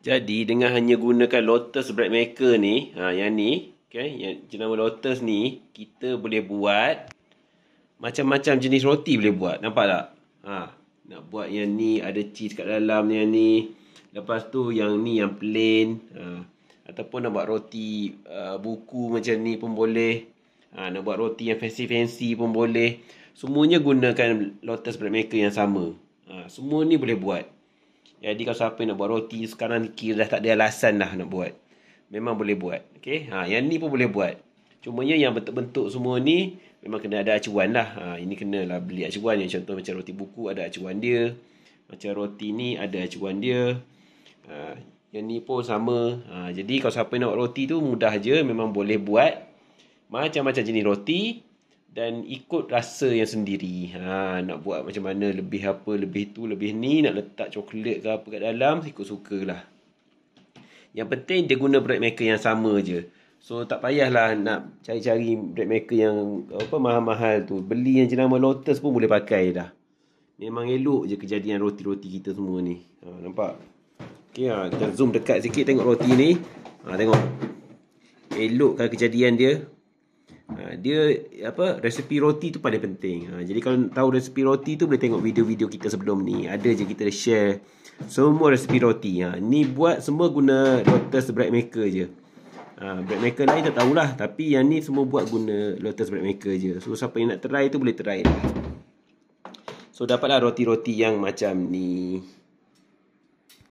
Jadi dengan hanya gunakan Lotus Bread Maker ni, yang ni, okay, yang jenama Lotus ni, kita boleh buat macam-macam jenis roti boleh buat. Nampak tak? Nak buat yang ni ada cheese kat dalam yang ni. Lepas tu yang ni yang plain. Ataupun nak buat roti buku macam ni pun boleh. Nak buat roti yang fancy-fancy pun boleh. Semuanya gunakan Lotus Bread Maker yang sama. Semua ni boleh buat. Jadi kalau siapa nak buat roti sekarang kira dah tak ada alasan dah nak buat. Memang boleh buat. Okay? Yang ni pun boleh buat. Cumanya yang bentuk-bentuk semua ni memang kena ada acuan lah. Ini kenalah beli acuan. Yang contoh macam roti buku ada acuan dia. Macam roti ni ada acuan dia. Yang ni pun sama. Jadi kalau siapa nak buat roti tu mudah je. Memang boleh buat macam-macam jenis roti. Dan ikut rasa yang sendiri. Nak buat macam mana, lebih apa, lebih tu, lebih ni. Nak letak coklat ke apa kat dalam, ikut suka lah. Yang penting dia guna bread maker yang sama je. So tak payahlah nak cari-cari bread maker yang mahal-mahal tu. Beli yang jenama Lotus pun boleh pakai dah. Memang elok je kejadian roti-roti kita semua ni. Nampak? Okay, kita zoom dekat sikit tengok roti ni. Tengok. Elok kan kejadian dia. Dia resepi roti tu paling penting. Jadi kalau tahu resepi roti tu boleh tengok video-video kita sebelum ni. Ada je kita share semua resepi roti. Ni buat semua guna Lotus Bread Maker je. Bread Maker lain tak tahulah, tapi yang ni semua buat guna Lotus Bread Maker je. So siapa yang nak try tu boleh try lah. So dapatlah roti-roti yang macam ni.